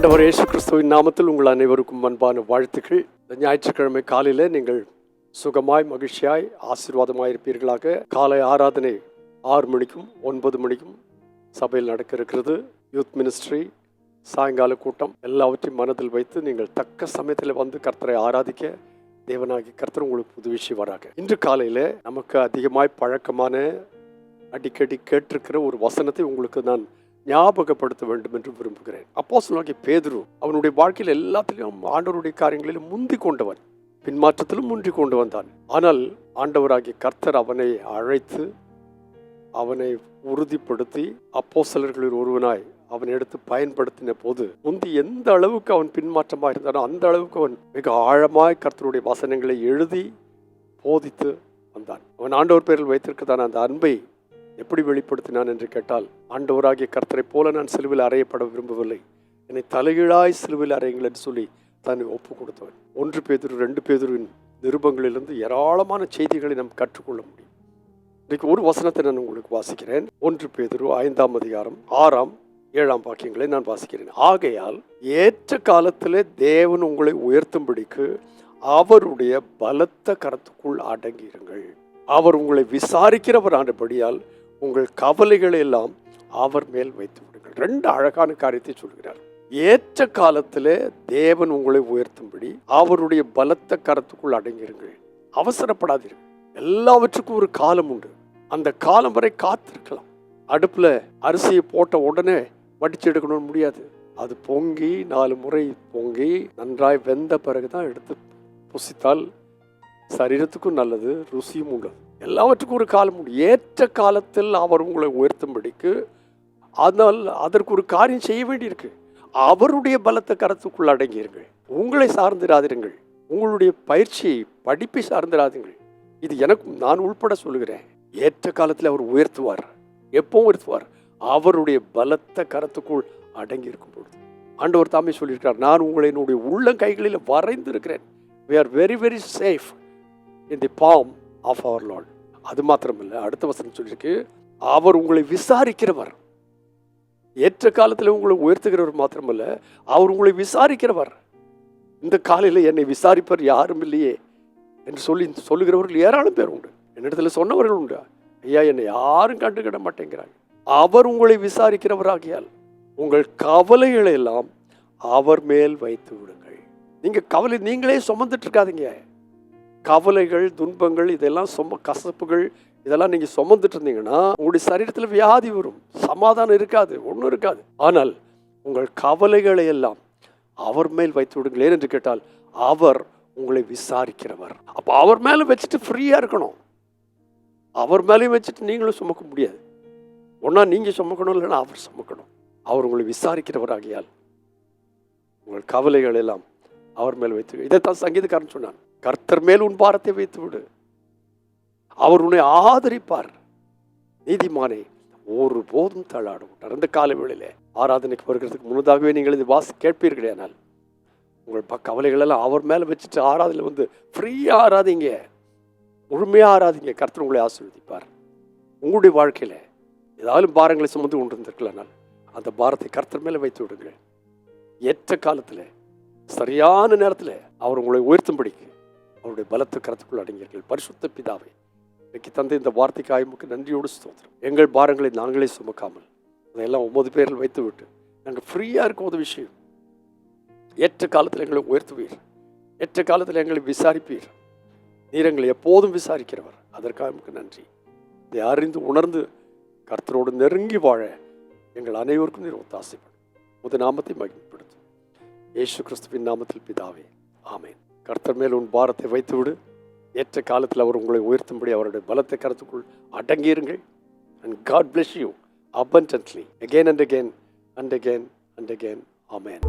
ஆண்டவர் இயேசு கிறிஸ்துவின் நாமத்தில் உங்கள் அனைவருக்கும் அன்பான வாழ்த்துக்கள். இந்த ஞாயிற்றுக்கிழமை காலையில் நீங்கள் சுகமாய் மகிழ்ச்சியாய் ஆசீர்வாதமாய் இருப்பீர்களாக. காலை ஆராதனை 6 மணிக்கும் 9 மணிக்கும் சபையில் நடக்க இருக்கிறது. யூத் மினிஸ்ட்ரி சாயங்கால கூட்டம் எல்லாவற்றையும் மனதில் வைத்து நீங்கள் தக்க சமயத்தில் வந்து கர்த்தரை ஆராதிக்க தேவனாகி கர்த்தர் உங்களுக்கு உதவி செய்வாராக. இன்று காலையில் நமக்கு அதிகமாய் பழக்கமான அடிக்கடி கேட்டிருக்கிற ஒரு வசனத்தை உங்களுக்கு நான் ஞாபகப்படுத்த வேண்டும் என்று விரும்புகிறேன். அப்போஸ்தலனாகிய பேதுரு அவனுடைய வாழ்க்கையில் எல்லாத்திலும் ஆண்டவருடைய காரியங்களிலும் முந்தி கொண்டவன், பின்மாற்றத்திலும் முந்தி கொண்டு வந்தான். ஆனால் ஆண்டவராகிய கர்த்தர் அவனை அழைத்து அவனை உறுதிப்படுத்தி அப்போஸ்தலர்களில் ஒருவனாய் அவன் எடுத்து பயன்படுத்தின போது முந்தி எந்த அளவுக்கு அவன் பின்மாற்றமாக இருந்தானோ அந்த அளவுக்கு அவன் மிக ஆழமாய் கர்த்தருடைய வசனங்களை எழுதி போதித்து வந்தான். அவன் ஆண்டவர் பேரில் வைத்திருக்கதான அந்த அன்பை எப்படி வெளிப்படுத்தினான் என்று கேட்டால், ஆண்டவராகிய கர்த்தரை போல நான் சிலுவையில் அறையப்பட விரும்பவில்லை, என்னை தலைகீழாய் சிலுவையில் அறையுங்கள் என்று சொல்லி தன்னை ஒப்பு கொடுத்தவன். 1 பேதுரு 2 பேதுருவின் நிருபங்களிலிருந்து ஏராளமான செய்திகளை நாம் கற்றுக்கொள்ள முடியும். இன்றைக்கு ஒரு வசனத்தை நான் உங்களுக்கு வாசிக்கிறேன். 1 பேதுரு 5ஆம் அதிகாரம் 6ஆம் 7ஆம் வாக்கியங்களை நான் வாசிக்கிறேன். ஆகையால் ஏற்ற காலத்திலே தேவன் உங்களை உயர்த்தும்படிக்கு அவருடைய பலத்த கரத்துக்குள் அடங்கியிருங்கள். அவர் உங்களை விசாரிக்கிறவர் ஆனபடியால் உங்கள் கவலைகளை எல்லாம் அவர் மேல் வைத்து விடுங்கள். 2 அழகான காரியத்தை சொல்கிறார். ஏற்ற காலத்திலே தேவன் உங்களை உயர்த்தும்படி அவருடைய பலத்த கரத்துக்குள் அடங்கிருங்கள். அவசரப்படாதீர்கள். எல்லாவற்றுக்கும் ஒரு காலம் உண்டு. அந்த காலம் வரை காத்திருக்கலாம். அடுப்புல அரிசியை போட்ட உடனே வடிச்சு எடுக்கணும்னு முடியாது. அது பொங்கி 4 முறை பொங்கி நன்றாய் வெந்த பிறகுதான் எடுத்து புசித்தால் சரீரத்துக்கும் நல்லது, ருசியும் உள்ளது. எல்லாவற்றுக்கும் ஒரு காலம் உண்டு. ஏற்ற காலத்தில் அவர் உங்களை உயர்த்தும்படிக்கு, ஆனால் அதற்கு ஒரு காரியம் செய்ய வேண்டியிருக்கு. அவருடைய பலத்த கரத்துக்குள் அடங்கியிருங்கள். உங்களை சார்ந்திராதிருங்கள். உங்களுடைய பயிற்சி படிப்பை சார்ந்திராதீர்கள். இது எனக்கு நான் உள்பட சொல்லுகிறேன். ஏற்ற காலத்தில் அவர் உயர்த்துவார். எப்பவும் உயர்த்துவார். அவருடைய பலத்த கரத்துக்குள் அடங்கி இருக்கும் பொழுது ஆண்டவர் தாமே சொல்லியிருக்கிறார், நான் உங்களை என்னுடைய உள்ளங்கைகளில் வரைந்து இருக்கிறேன். We are very very safe in the palm of our Lord. அது மாத்திரமல்ல, அடுத்த வசனம் சொல்லியிருக்கு, அவர் உங்களை விசாரிக்கிறவர். ஏற்ற காலத்தில் உங்களை உயர்த்துகிறவர் மாத்திரமல்ல, அவர் உங்களை விசாரிக்கிறவர். இந்த காலையில் என்னை விசாரிப்பவர் யாரும் இல்லையே என்று சொல்லுகிறவர்கள் ஏராளம் பேர் உண்டு. என்னிடத்தில் சொன்னவர்கள் உண்டு, ஐயா என்னை யாரும் கண்டுகிட மாட்டேங்கிறாங்க. அவர் உங்களை விசாரிக்கிறவராகியால் உங்கள் கவலைகளை எல்லாம் அவர் மேல் வைத்து விடுங்கள். கவலை நீங்களே சுமந்துட்டு இருக்காதீங்க. கவலைகள், துன்பங்கள், இதெல்லாம் கசப்புகள், இதெல்லாம் நீங்க சுமந்துட்டு இருந்தீங்கன்னா உங்களுடைய சரீரத்தில் வியாதி வரும், சமாதானம் இருக்காது, ஒன்றும் இருக்காது. ஆனால் உங்கள் கவலைகளை எல்லாம் அவர் மேல் வைத்து விடுங்கள். ஏனென்று கேட்டால் அவர் உங்களை விசாரிக்கிறவர். அப்போ அவர் மேலே வச்சுட்டு ஃப்ரீயா இருக்கணும். அவர் மேலேயும் வச்சுட்டு நீங்களும் சுமக்க முடியாது. ஒன்னா நீங்க சுமக்கணும், இல்லைன்னா அவர் சுமக்கணும். அவர் உங்களை விசாரிக்கிறவராகியால் உங்கள் கவலைகள் எல்லாம் அவர் மேல் வைத்து. இதைத்தான் சங்கீதக்காரன் சொன்னான், கர்த்தர் மேல் உன் பாரத்தை வைத்து விடு, அவர் உன்னை ஆதரிப்பார், நீதிமானை ஒரு போதும் தள்ளாட விட்டார். அந்த கால வேளையில ஆராதனைக்கு வருகிறதுக்கு முன்னதாகவே நீங்கள் இது கேட்பீர்களே, ஆனால் உங்கள் கவலைகள் எல்லாம் அவர் மேல வச்சுட்டு ஆராதனை வந்து ஃப்ரீயா ஆராதிங்க, முழுமையா ஆராதிங்க. கர்த்தர் உங்களை ஆசீர்வதிப்பார். உங்களுடைய வாழ்க்கையில ஏதாவது பாரங்களை சுமந்து கொண்டு இருந்திருக்கலாம், அந்த பாரத்தை கர்த்தர் மேல வைத்து விடுங்க. ஏற்ற காலத்துல சரியான நேரத்தில் அவர் உங்களை உயர்த்தும்படிக்கு அவருடைய பலத்த கரத்துக்குள் அடங்கியீர்கள். பரிசுத்த பிதாவே, இன்னைக்கு தந்தை இந்த வார்த்தைக்காக உமக்கு நன்றியோடு ஸ்தோத்திரம். எங்கள் பாரங்களை நாங்களே சுமக்காமல் அதையெல்லாம் 9 பேரில் வைத்து விட்டு நாங்கள் ஃப்ரீயாக இருக்க உதவி செய்யும். ஏற்ற காலத்தில் எங்களை உயர்த்துவீர். ஏற்ற காலத்தில் எங்களை விசாரிப்பீர். நீர் எங்களை எப்போதும் விசாரிக்கிறவர். அதற்காக உமக்கு நன்றி. இதை அறிந்து உணர்ந்து கர்த்தரோடு நெருங்கி வாழ எங்கள் அனைவருக்கும் நீர் ஒத்தாசைப்படும். உமது நாமத்தை மகிமைப்படுத்தும். இயேசு கிறிஸ்துவின் நாமத்தில் பிதாவே, ஆமென். கர்த்தர் மேல் உன் பாரத்தை வைத்துவிடு. ஏற்ற காலத்தில் அவர் உங்களை உயர்த்தும்படி அவருடைய பலத்தை கரத்துக்குள் அடங்கியிருங்கள். And God bless you abundantly again and again and again and again. Amen.